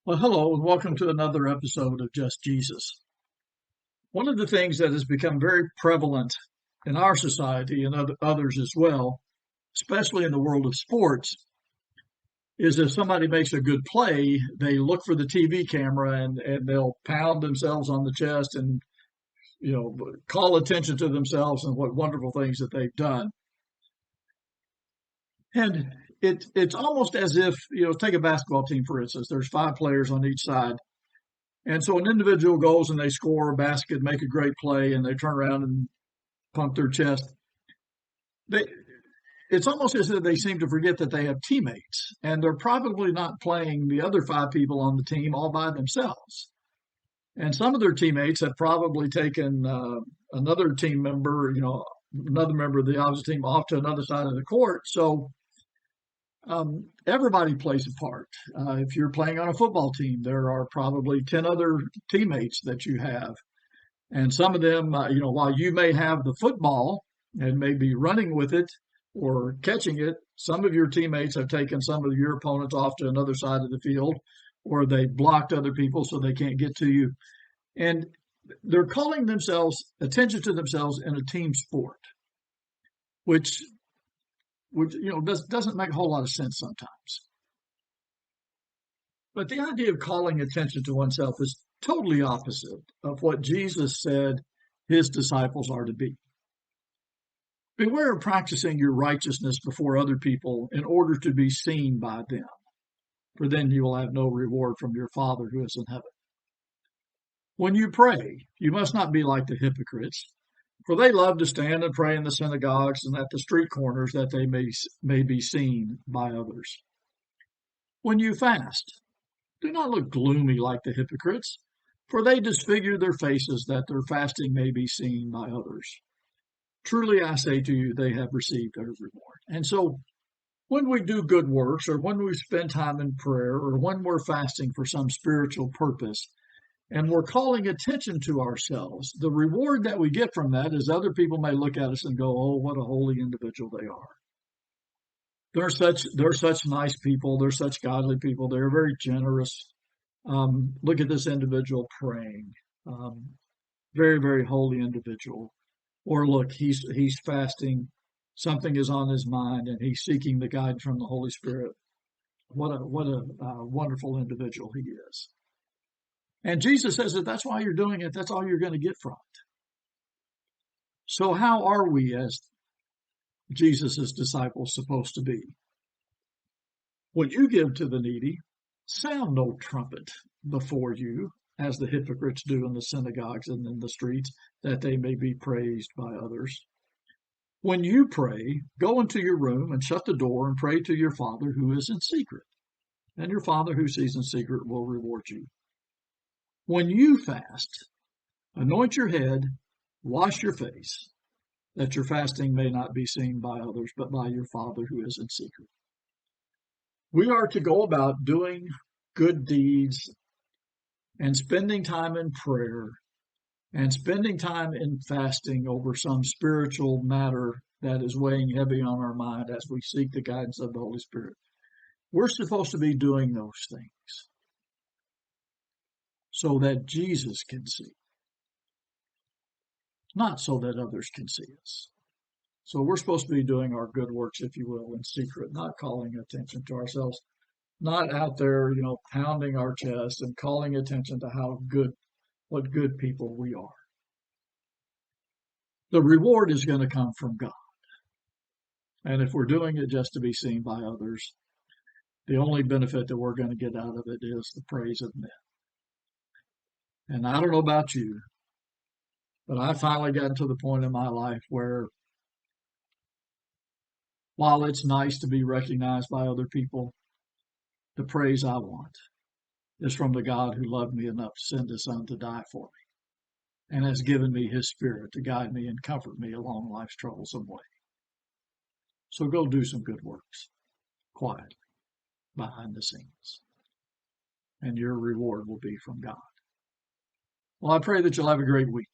Well, hello, and welcome to another episode of Just Jesus. One of the things that has become very prevalent in our society and others as well, especially in the world of sports, is if somebody makes a good play, they look for the TV camera and they'll pound themselves on the chest and call attention to themselves and what wonderful things that they've done. And it's almost as if, take a basketball team for instance. There's five players on each side. And so an individual goes and they score a basket, make a great play, and they turn around and pump their chest. They, it's almost as if they seem to forget that they have teammates, and they're probably not playing the other five people on the team all by themselves. And some of their teammates have probably taken another team member, another member of the opposite team off to another side of the court. So everybody plays a part. If you're playing on a football team, there are probably 10 other teammates that you have. And some of them, while you may have the football and may be running with it or catching it, some of your teammates have taken some of your opponents off to another side of the field, or they blocked other people so they can't get to you. And they're calling themselves attention to themselves in a team sport, which doesn't make a whole lot of sense sometimes. But the idea of calling attention to oneself is totally opposite of what Jesus said his disciples are to be. Beware of practicing your righteousness before other people in order to be seen by them, for then you will have no reward from your Father who is in heaven. When you pray, you must not be like the hypocrites, for they love to stand and pray in the synagogues and at the street corners that they may be seen by others. When you fast, do not look gloomy like the hypocrites, for they disfigure their faces that their fasting may be seen by others. Truly I say to you, they have received their reward. And so when we do good works, or when we spend time in prayer, or when we're fasting for some spiritual purpose, and we're calling attention to ourselves, the reward that we get from that is other people may look at us and go, oh, what a holy individual they are. They're such nice people. They're such godly people. They're very generous. Look at this individual praying. Very, very holy individual. Or look, he's fasting. Something is on his mind, and he's seeking the guidance from the Holy Spirit. What a wonderful individual he is. And Jesus says that that's why you're doing it. That's all you're going to get from it. So how are we as Jesus' disciples supposed to be? When you give to the needy, sound no trumpet before you, as the hypocrites do in the synagogues and in the streets, that they may be praised by others. When you pray, go into your room and shut the door and pray to your Father who is in secret, and your Father who sees in secret will reward you. When you fast, anoint your head, wash your face, that your fasting may not be seen by others, but by your Father who is in secret. We are to go about doing good deeds and spending time in prayer and spending time in fasting over some spiritual matter that is weighing heavy on our mind as we seek the guidance of the Holy Spirit. We're supposed to be doing those things so that Jesus can see, not so that others can see us. So we're supposed to be doing our good works, if you will, in secret, not calling attention to ourselves, not out there, pounding our chest and calling attention to what good people we are. The reward is going to come from God. And if we're doing it just to be seen by others, the only benefit that we're going to get out of it is the praise of men. And I don't know about you, but I finally got to the point in my life where while it's nice to be recognized by other people, the praise I want is from the God who loved me enough to send his son to die for me and has given me his spirit to guide me and comfort me along life's troublesome way. So go do some good works quietly behind the scenes, and your reward will be from God. Well, I pray that you'll have a great week.